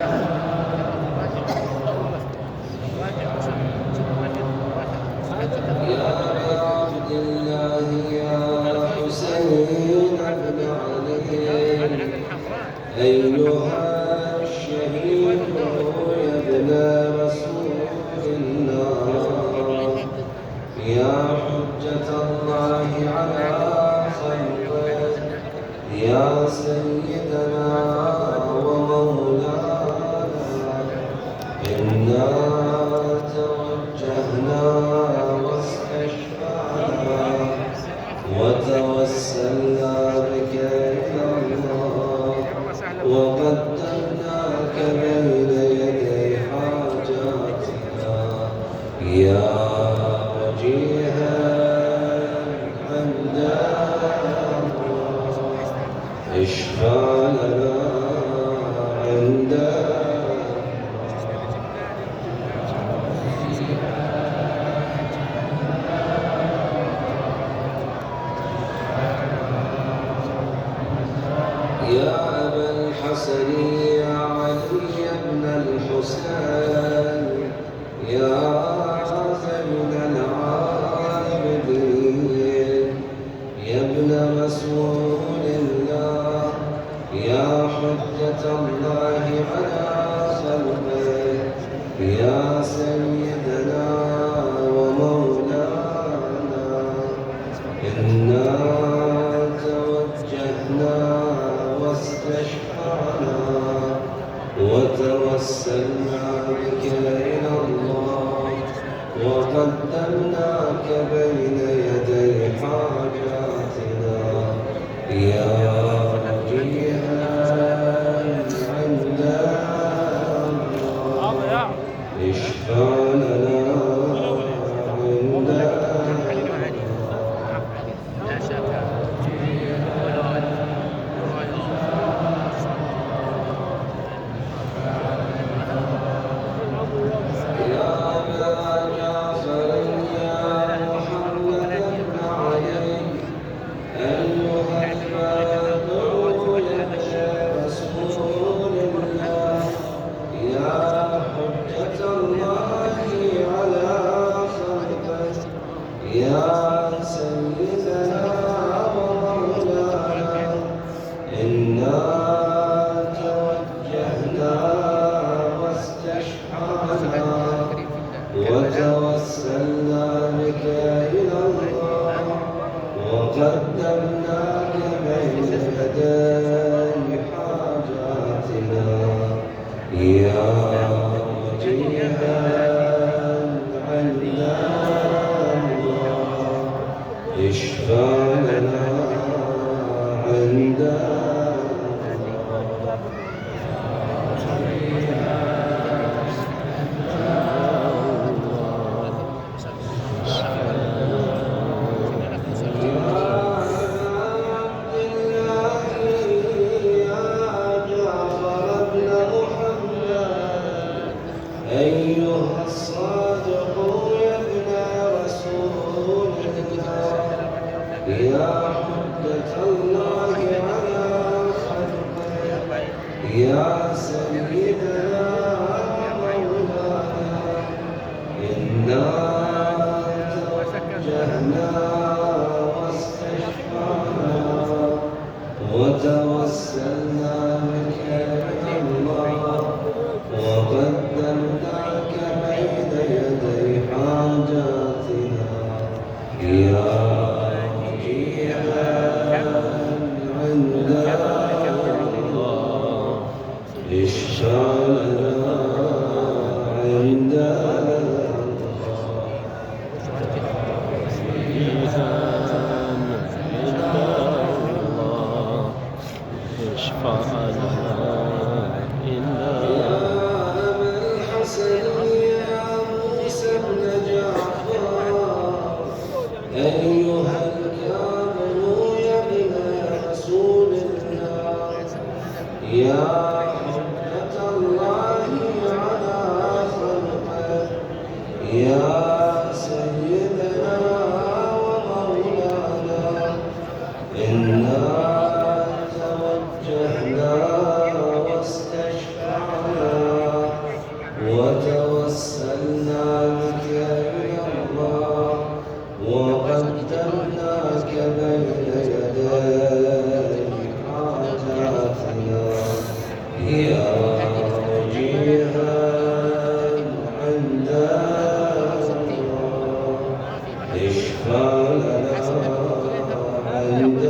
عبد الله يا حسين بن علي أيها الشهيد يا ابن رسول الله يا حجة الله على خلقه يا سيدنا ومولانا إنا توجهنا وتوسلنا بك إلى الله وقدمناك بين يدي حاجاتنا يا وجيها عند اشفع لنا عند يا أبا الحسن يا علي بن الحسين يا زين العابدين يا ابن رسول الله يا حجة الله على خلقه يا سيدنا ومولانا إنا توجهنا واستشفعنا وتوسلنا بك إلى الله وقدمناك بين يدي حاجاتنا يا وجيها عند الله اشفع لنا عند يا سيدنا ومولانا إنا توجهنا واستشفعنا وتوسلنا بك إلى الله وقدمناك بين يدي حاجاتنا يا وجيها عنا اشفع لنا عند أيها الصادق يا ابن رسول الله يا حجة الله على خلقه يا سيدنا ومولانا إنا توجهنا واستشفعنا وتوسلنا بك إلى الله وقدمناك بين يدي حاجاتنا يا وجيها عند الله اشفع لنا عند أيها الكاظم يا ابن رسول الله يا حجة الله وتوسلنا بك إلى الله وقدمناك بين يدي حاجاتنا يا وجيها عند الله اشفع لنا عند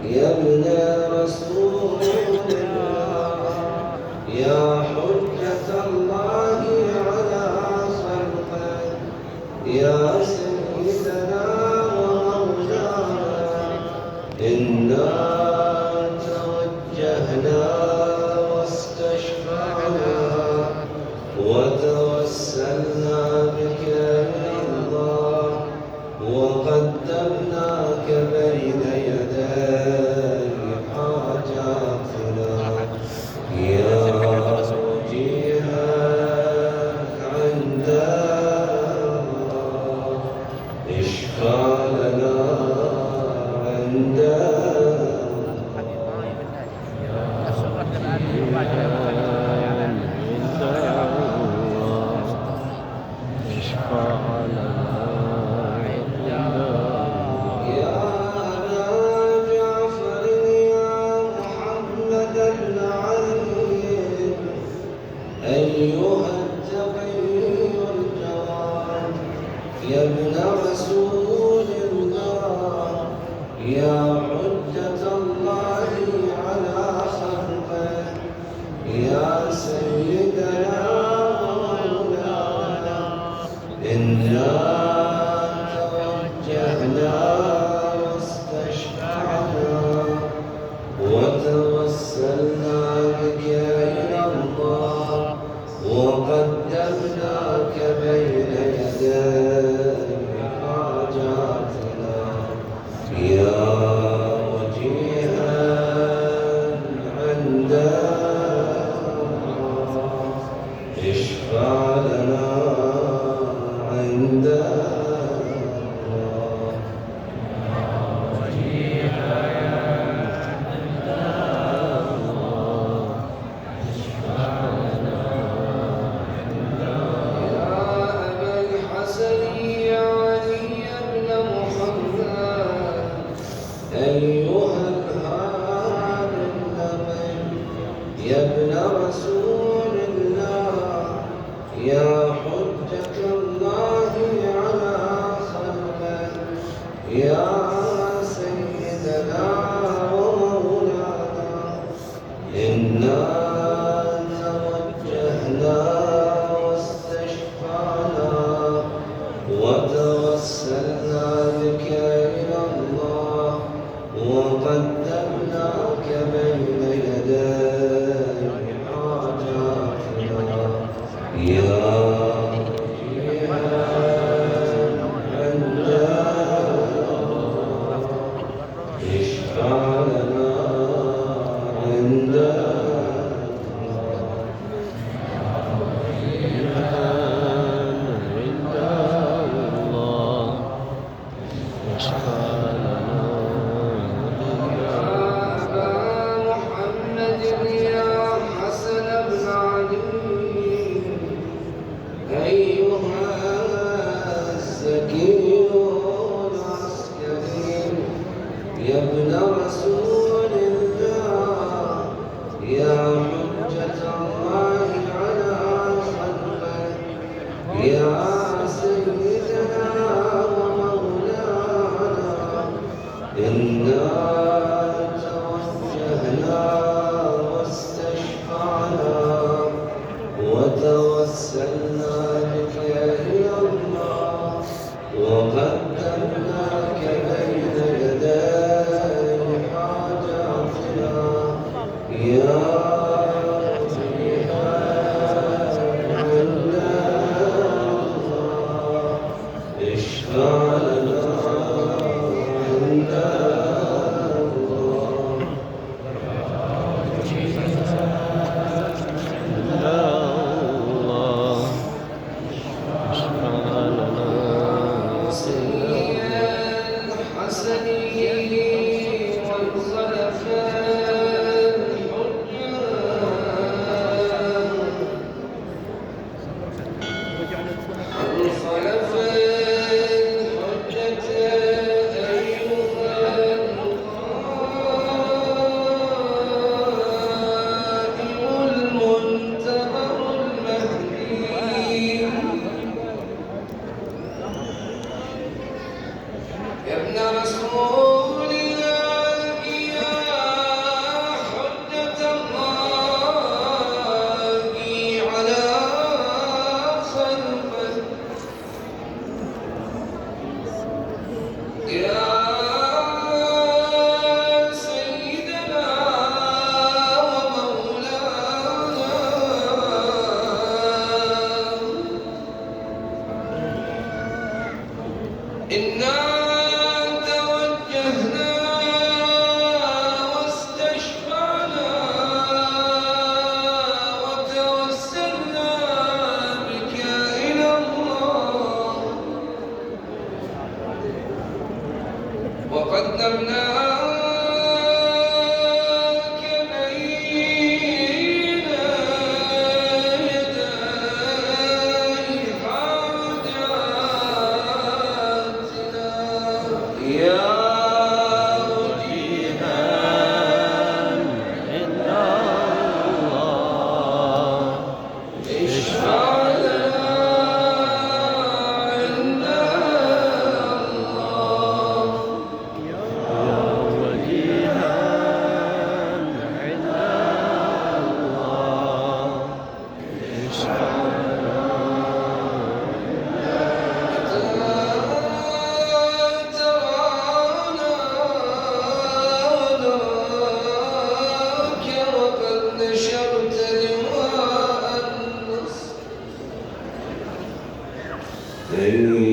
يا ابن رسول الله يا حجة الله على خلقه يا سيدنا ومولانا إنا توجهنا واستشفعنا وتوسلنا بك إلى الله وقدمناك بين يدي حاجاتنا يا وجيها عند الله اشفع لنا عند أيها التقي الجواد يا ابن رسول الله يا حجة الله على خلقه يا سيدنا ومولانا إنا توجهنا واستشفعنا وتوسلنا بك إلى الله وقدمناك بين يدي حاجاتنا يا وجيها عند الله اشفع لنا عند الله وجيها عند الله اشفع لنا أيها الهاد النبي يا ابن رسول الله يا حجة الله على خلقه يا سيدنا ومولانا إنا توجهنا واستشفعنا وتوسلنا بك إلى الله وقدمناك بين يدي حاجاتنا يا وجيها عند الله اشفع لنا عند يا ابن رسول الله يا حجة الله على خلقه يا سيدنا ومولانا إنا توجهنا واستشفعنا وتوسلنا بك إلى الله وقدمناك بين يدي حاجاتنا من